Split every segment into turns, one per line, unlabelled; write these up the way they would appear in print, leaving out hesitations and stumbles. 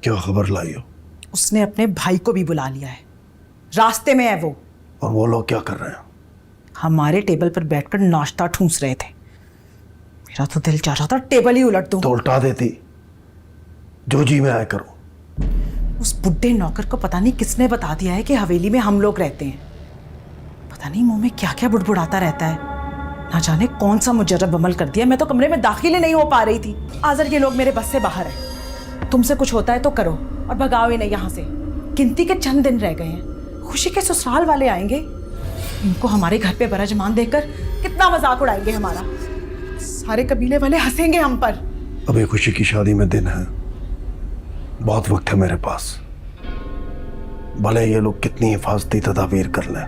क्या खबर लाई हो?
उसने अपने भाई को भी बुला लिया है, रास्ते में है वो।
और वो लोग क्या कर रहे हैं?
हमारे टेबल पर बैठकर नाश्ता ठूंस रहे थे। मेरा तो दिल चाह रहा था टेबल ही उलट दूं।
तो उल्टा देती, जो जी में आया करो।
उस बुड्ढे नौकर को पता नहीं किसने बता दिया है कि हवेली में हम लोग रहते हैं। पता नहीं मुंह में क्या क्या बुड़बुड़ाता रहता है। ना जाने कौन सा मुजर्रब अमल कर दिया। मैं तो कमरे में दाखिल ही नहीं हो पा रही थी। आजर ये लोग मेरे बस से बाहर है। तुमसे कुछ होता है तो करो और भगाओ इन्हें यहाँ से। गिनती के चंद दिन रह गए हैं। खुशी के ससुराल वाले आएंगे। इनको हमारे घर पे बरजमान देकर कितना मजाक उड़ाएंगे हमारा। सारे कबीले वाले हंसेंगे हम पर।
अभी खुशी की शादी में दिन है, बहुत वक्त है मेरे पास। भले ये लोग कितनी हिफाजती तदाबीर कर लें,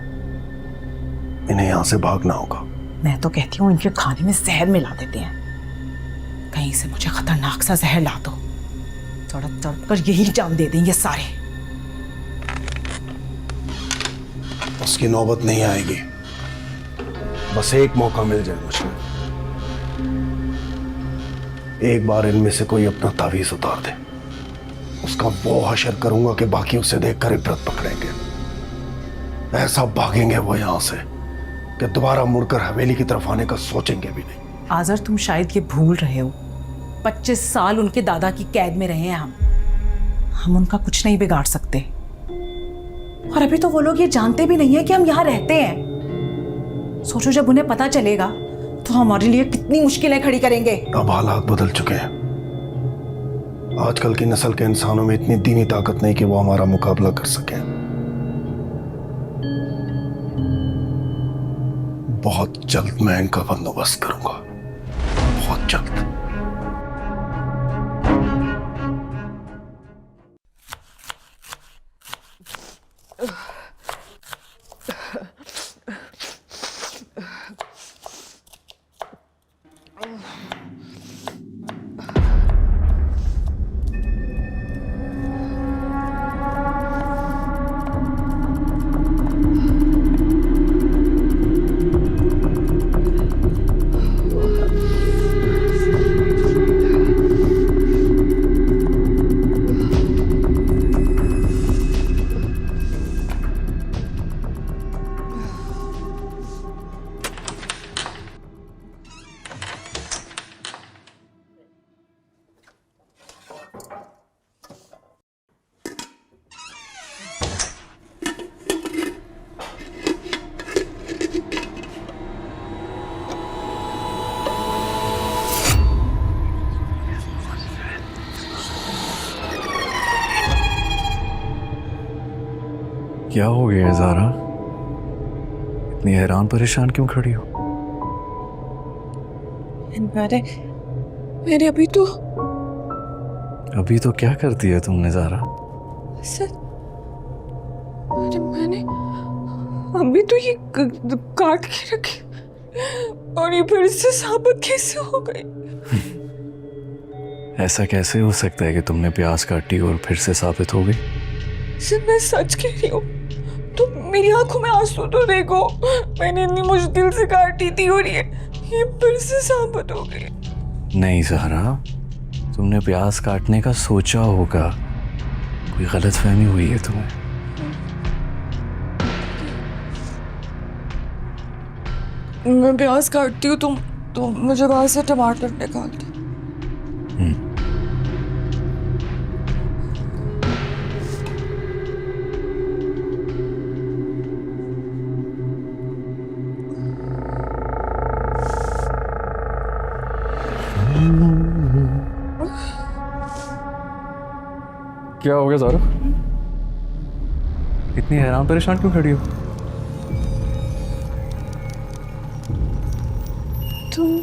इन्हें यहां से भागना होगा।
मैं तो कहती हूँ इनके खाने में जहर मिला देते हैं। कहीं से मुझे खतरनाक सा जहर ला दो, तड़प तड़प कर यही जान दे देंगे सारे।
उसकी नौबत नहीं आएगी, बस एक मौका मिल जाए मुझे। एक बार इनमें से कोई अपना तावीज उतार दे, उसका वो हशर करूंगा कि बाकी उसे देखकर इबरत पकड़ेंगे। ऐसा भागेंगे वो यहां से कि दोबारा मुड़कर हवेली की तरफ आने का सोचेंगे भी नहीं।
आजर तुम शायद ये भूल रहे हो, 25 साल उनके दादा की कैद में रहे हैं हम उनका कुछ नहीं बिगाड़ सकते। और अभी तो वो लोग ये जानते भी नहीं है कि हम यहाँ रहते हैं। सोचो जब उन्हें पता चलेगा तो हमारे लिए कितनी मुश्किलें खड़ी करेंगे।
अब हालात बदल चुके हैं। आजकल की नस्ल के इंसानों में इतनी दीनी ताकत नहीं कि वो हमारा मुकाबला कर सके। बहुत जल्द मैं इनका बंदोबस्त करूंगा, बहुत जल्द।
क्या हो गया है ज़ारा? इतनी हैरान परेशान क्यों खड़ी हो?
मैंने
अभी तो क्या करती है तुमने ज़ारा?
सर, मैंने अभी तो ये काट के रखी और ये फिर से साबित कैसे हो गई?
ऐसा कैसे हो सकता है कि तुमने प्याज काटी और फिर से साबित हो गई?
सर मैं सच कह रही हूँ, तो मेरी आंखों में आंसू तो देखो। मैंने इतनी मुश्किल से काटी थी और ये फिर से साबित हो गई।
नहीं ज़ारा, तुमने प्याज काटने का सोचा होगा, कोई गलतफहमी हुई है तुम्हें।
मैं प्याज काटती हूँ तो मुझे बाहर से टमाटर निकाल दो।
क्या हो गया ज़ारा? इतनी हैरान परेशान क्यों खड़ी हो?
तुम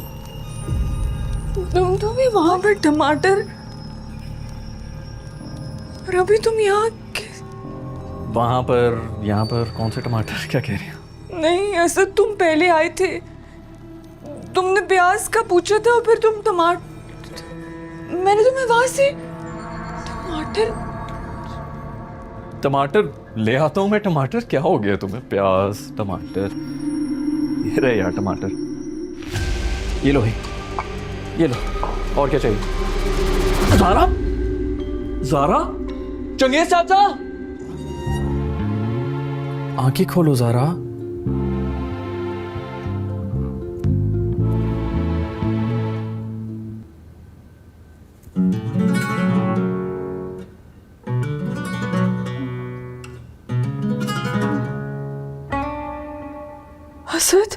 भी वहां पर टमाटर और अभी तुम यहाँ
वहां पर यहाँ पर कौन से टमाटर? क्या कह रही हो?
नहीं, ऐसा तुम पहले आए थे, तुमने प्याज का पूछा था और फिर तुम टमाटर, मैंने तुम्हें वहां से
टमाटर ले आता हूँ मैं। टमाटर क्या हो गया तुम्हें? प्याज, टमाटर, ये रहे यार टमाटर। ये लो भाई, ये लो। और क्या चाहिए? ज़ारा, ज़ारा, चंगेज चाचा, आंखें खोलो ज़ारा।
असद,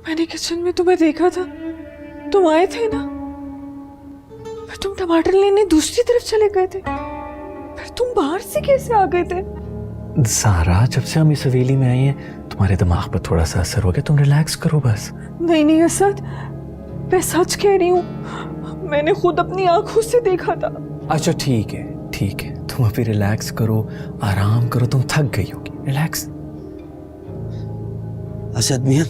मैंने किचन में तुम्हें देखा था, तुम आए थे ना? फिर तुम टमाटर लेने दूसरी तरफ चले गए थे, फिर तुम बाहर से कैसे आ गए थे?
ज़ारा, जब से हम इस हवेली में आए हैं तुम्हारे दिमाग पर थोड़ा सा असर हो गया, तुम रिलैक्स करो बस।
नहीं नहीं असद, मैं सच कह रही हूँ, मैंने खुद अपनी आंखों से देखा था।
अच्छा ठीक है, ठीक है, तुम अभी रिलैक्स करो, आराम करो, तुम थक गई होगी, रिलैक्स।
असद मियां,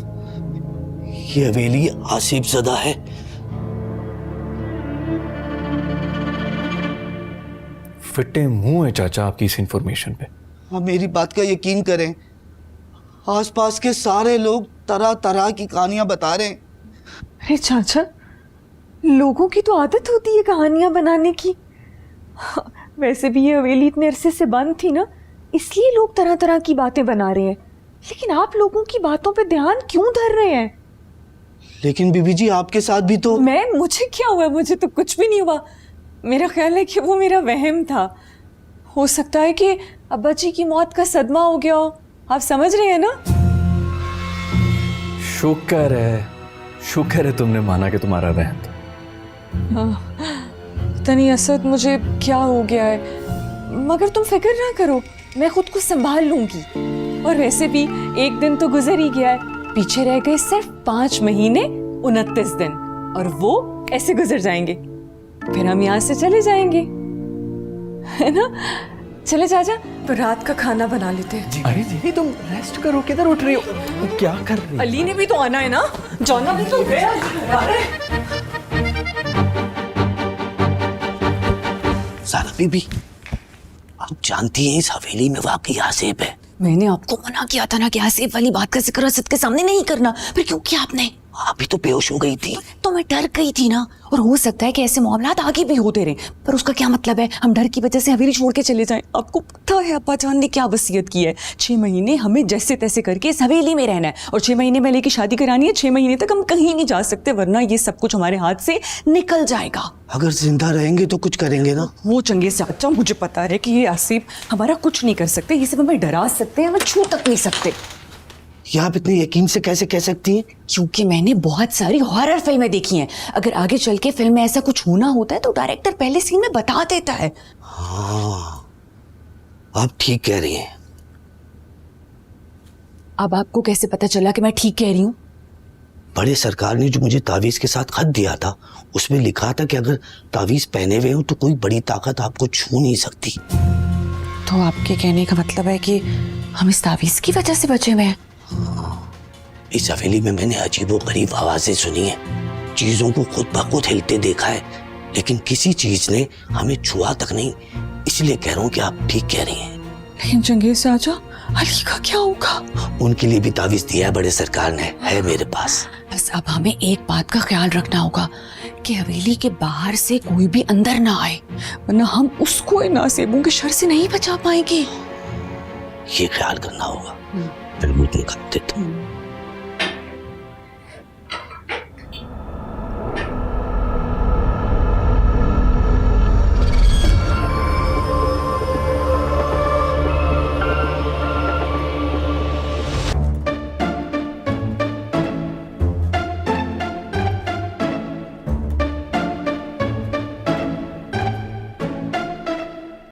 ये हवेली आसिफ ज़दा है।
फिटे मुंह है चाचा आपकी इस इंफॉर्मेशन पे।
आप मेरी बात का यकीन करें, आसपास के सारे लोग तरह तरह की कहानियां बता रहे हैं।
अरे चाचा, लोगों की तो आदत होती है कहानियां बनाने की। वैसे भी ये हवेली इतने अरसे से बंद थी ना, इसलिए लोग तरह तरह की बातें बना रहे हैं। लेकिन आप लोगों की बातों पे ध्यान क्यों धर रहे हैं?
लेकिन बीबी जी, आपके साथ भी तो
मुझे क्या हुआ? मुझे तो कुछ भी नहीं हुआ। मेरा ख्याल है कि वो मेरा वहम था। हो सकता है कि अब्बा जी की मौत का सदमा हो गया हो। आप समझ रहे हैं ना?
शुक्र है तुमने माना कि तुम्हारा वहम था।
पता नहीं असद मुझे क्या हो गया है, मगर तुम फिक्र ना करो, मैं खुद को संभाल लूंगी। और वैसे भी एक दिन तो गुजर ही गया है, पीछे रह गए सिर्फ 5 महीने 29 दिन, और वो ऐसे गुजर जाएंगे, फिर हम यहाँ से चले जाएंगे, है ना? चले चाचा, तो रात का खाना बना लेते हैं।
अरे दीदी, तुम रेस्ट करो, किधर उठ रही हो? क्या कर रही हो?
अली ने भी तो आना है ना, जाना भी तो गया।
ज़ारा बीबी, आप जानती हैं इस हवेली में वाकई आसिफ है।
मैंने आपको मना किया था ना कि आसिफ वाली बात का जिक्र असद के सामने नहीं करना, फिर क्यों किया आपने?
आप भी तो बेहोश हो गई थी।
तो मैं डर गई थी ना, और हो सकता है कि ऐसे मामलात आगे भी होते रहे, पर उसका क्या मतलब है हम डर की वजह से हवेली छोड़ के चले जाएं? आपको पता है अब्बा जान ने क्या वसीयत की है? 6 महीने हमें जैसे तैसे करके इस हवेली में रहना है, और 6 महीने में लेके शादी करानी है। 6 महीने तक हम कहीं नहीं जा सकते, वरना ये सब कुछ हमारे हाथ से निकल जाएगा।
अगर जिंदा रहेंगे तो कुछ करेंगे ना?
वो चंगे से अच्छा मुझे पता है कि ये आसिफ हमारा कुछ नहीं कर सकते, ये सब हमें डरा सकते हैं, हमें छू तक नहीं सकते।
ये आप इतने यकीन से कैसे कह सकती हैं?
क्योंकि मैंने बहुत सारी हॉरर फिल्में देखी हैं। अगर आगे चल के फिल्म में ऐसा कुछ होना होता है तो डायरेक्टर पहले सीन में बता देता है।
हाँ, आप ठीक कह रही हैं।
अब आपको कैसे पता चला कि मैं ठीक कह रही हूँ?
बड़े सरकार ने जो मुझे तावीज़ के साथ खत दिया था, उसमें लिखा था कि अगर तावीज़ पहने हुए हो तो कोई बड़ी ताकत आपको छू नहीं सकती।
तो आपके कहने का मतलब है कि हम इस तावीज़ की वजह से बचे हुए हैं?
इस हवेली में मैंने अजीबोगरीब आवाजें सुनी है, चीजों को खुद ब खुद हिलते देखा है, लेकिन किसी चीज ने हमें छुआ तक नहीं। इसलिए कह रहा हूँ कि आप ठीक कह रही हैं।
लेकिन चंगेज चाचा, अली का क्या होगा?
उनके लिए भी तावीज दिया है बड़े सरकार ने, है मेरे पास।
बस अब हमें एक बात का ख्याल रखना होगा कि हवेली के बाहर से कोई भी अंदर ना आए,
वरना हम उसको इन नासेबों के शर से नहीं बचा पाएंगे।
ये ख्याल करना होगा। फिर मुझे खत देता हूँ।